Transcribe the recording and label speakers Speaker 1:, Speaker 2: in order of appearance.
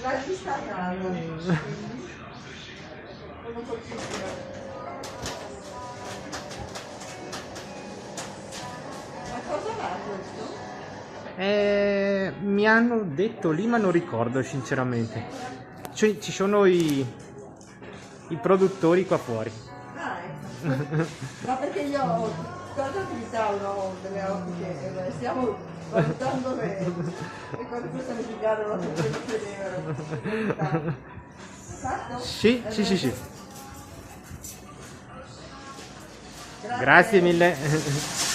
Speaker 1: La lista grave, quindi sono fortissima. Ma cosa va questo?
Speaker 2: Mi hanno detto lì, ma non ricordo sinceramente. Cioè, ci sono i produttori qua fuori.
Speaker 1: Ah, ecco. Ma perché io ho tanta attività delle ottiche e stiamo valutando le cose per pianificare la tutela. Fatto?
Speaker 2: Sì, sì, sì, sì.
Speaker 1: Grazie.
Speaker 2: Grazie mille.